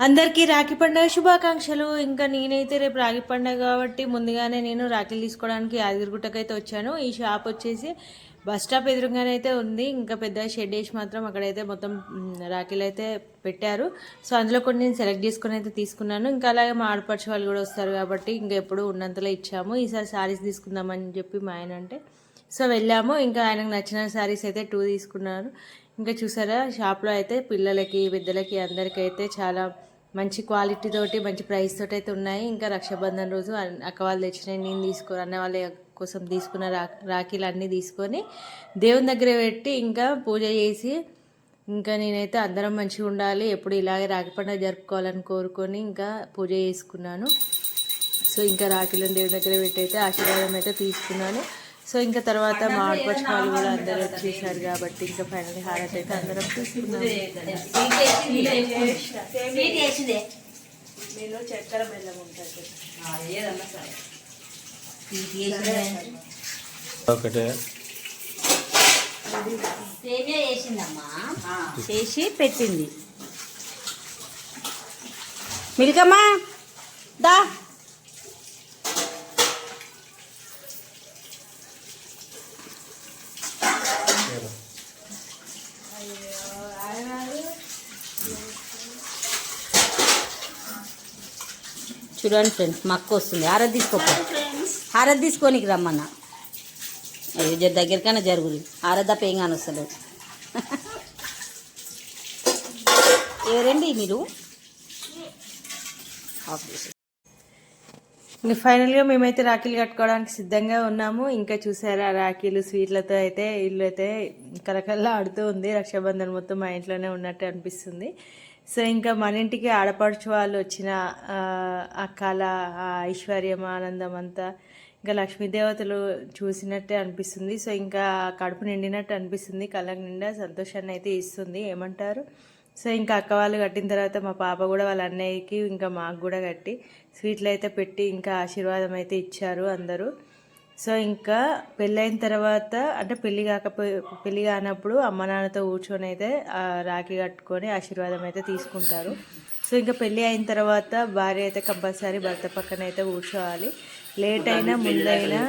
అందరికీ రాఖీ పండుగ శుభాకాంక్షలు. ఇంకా నేనైతే రేపు రాఖీ పండుగ కాబట్టి ముందుగానే నేను రాఖీలు తీసుకోవడానికి యాదగిరిగుట్టకైతే వచ్చాను. ఈ షాప్ వచ్చేసి బస్ స్టాప్ ఎదురుగానే అయితే ఉంది. ఇంకా పెద్ద షెడ్ వేసి మాత్రం అక్కడైతే మొత్తం రాఖీలు అయితే పెట్టారు. సో అందులో కొన్ని నేను సెలెక్ట్ చేసుకుని అయితే తీసుకున్నాను. ఇంకా అలాగే మా ఆడపడిచే వాళ్ళు కూడా వస్తారు కాబట్టి ఇంకా ఎప్పుడు ఉన్నంతలో ఇచ్చాము. ఈసారి శారీస్ తీసుకుందామని చెప్పి మా ఆయన అంటే సో వెళ్ళాము. ఇంకా ఆయనకు నచ్చిన శారీస్ అయితే 2 తీసుకున్నారు. ఇంకా చూసారా షాప్లో అయితే పిల్లలకి పెద్దలకి అందరికీ అయితే చాలా మంచి క్వాలిటీ తోటి మంచి ప్రైస్ తోటి అయితే ఉన్నాయి. ఇంకా రక్షాబంధన్ రోజు అక్క వాళ్ళు తెచ్చినాయి నేను తీసుకుని అన్న వాళ్ళ కోసం తీసుకున్న రాఖీలు అన్నీ తీసుకొని దేవుని దగ్గర పెట్టి ఇంకా పూజ చేసి ఇంకా నేనైతే అందరం మంచిగా ఉండాలి ఎప్పుడు ఇలాగే రాఖీ పండుగ జరుపుకోవాలని కోరుకొని ఇంకా పూజ చేసుకున్నాను. సో ఇంకా రాఖీలను దేవుని దగ్గర పెట్టి అయితే ఆశీర్వాదం అయితే తీసుకున్నాను. సో ఇంకా తర్వాత మా ఆడపడుచు వాళ్ళు కూడా అందరూ వచ్చేసారు కాబట్టి ఇంకా ఫైనల్ హారతి అయితే అందరం తీసుకున్నాము. నేను చక్కెర బెల్లం ఉంటుంది చేసి పెట్టింది. మిల్కమ్మా దా చూడండి ఫ్రెండ్స్ మా అక్క వస్తుంది. హారతి తీసుకోనికి రమ్మన్న దగ్గరికైనా జరుగురు హారతి తప్ప ఏం కానీ వస్తలేదు. ఎవరండి మీరు? ఇంకా ఫైనల్గా మేమైతే రాఖీలు కట్టుకోవడానికి సిద్ధంగా ఉన్నాము. ఇంకా చూసారా రాఖీలు స్వీట్లతో అయితే ఇల్లు అయితే కలకల్లా ఆడుతూ ఉంది. రక్షాబంధన్ మొత్తం మా ఇంట్లోనే ఉన్నట్టు అనిపిస్తుంది. సో ఇంకా మన ఇంటికి ఆడపడుచు వాళ్ళు వచ్చిన అక్కల ఐశ్వర్యం ఆనందం అంతా ఇంకా లక్ష్మీదేవతలు చూసినట్టే అనిపిస్తుంది. సో ఇంకా కడుపు నిండినట్టు అనిపిస్తుంది. కళ్ళకు నిండా సంతోషాన్ని అయితే ఇస్తుంది. ఏమంటారు? సో ఇంకా అక్క వాళ్ళు కట్టిన తర్వాత మా పాప కూడా వాళ్ళ అన్నయ్యకి ఇంకా మాకు కూడా కట్టి స్వీట్లు అయితే పెట్టి ఇంకా ఆశీర్వాదం అయితే ఇచ్చారు అందరూ. సో ఇంకా పెళ్ళైన తర్వాత అంటే పెళ్ళి కానప్పుడు అమ్మ నాన్నతో కూర్చొని అయితే రాఖీ కట్టుకొని ఆశీర్వాదం అయితే తీసుకుంటారు. సో ఇంకా పెళ్ళి అయిన తర్వాత భార్య అయితే కంపల్సరీ భర్త పక్కన అయితే కూర్చోవాలి. లేట్ అయినా ముందైనా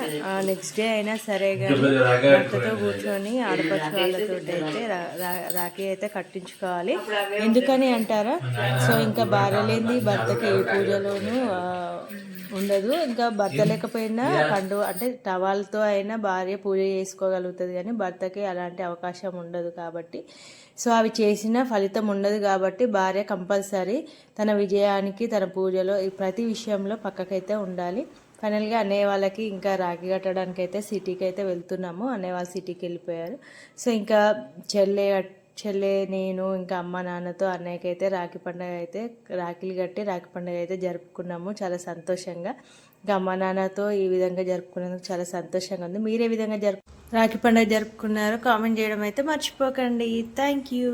నెక్స్ట్ డే అయినా సరే కానీ భర్తతో కూర్చొని ఆడపడుచు వాళ్ళతో అయితే రాఖీ అయితే కట్టించుకోవాలి. ఎందుకని అంటారా? సో ఇంకా భార్య లేనిది భర్తకి ఏ పూజలోనూ ఉండదు. ఇంకా భర్త లేకపోయినా అంటే టవాల్తో అయినా భార్య పూజ చేసుకోగలుగుతుంది కానీ భర్తకి అలాంటి అవకాశం ఉండదు కాబట్టి సో అవి చేసిన ఫలితం ఉండదు కాబట్టి భార్య కంపల్సరీ తన విజయానికి తన పూజలో ప్రతి విషయంలో పక్కకైతే ఉండాలి. ఫైనల్గా అన్నయ్య వాళ్ళకి ఇంకా రాఖీ కట్టడానికి అయితే సిటీకి అయితే వెళ్తున్నాము. అన్నయ్య వాళ్ళు సిటీకి వెళ్ళిపోయారు. సో ఇంకా చెల్లె నేను ఇంకా అమ్మ నాన్నతో అన్నయ్యకి అయితే రాఖీ పండుగ అయితే రాఖీలు కట్టి రాఖీ పండుగ అయితే జరుపుకున్నాము చాలా సంతోషంగా. ఇంకా అమ్మ నాన్నతో ఈ విధంగా జరుపుకున్నందుకు చాలా సంతోషంగా ఉంది. మీరే విధంగా రాఖీ పండుగ జరుపుకున్నారో కామెంట్ చేయడం అయితే మర్చిపోకండి. Thank you.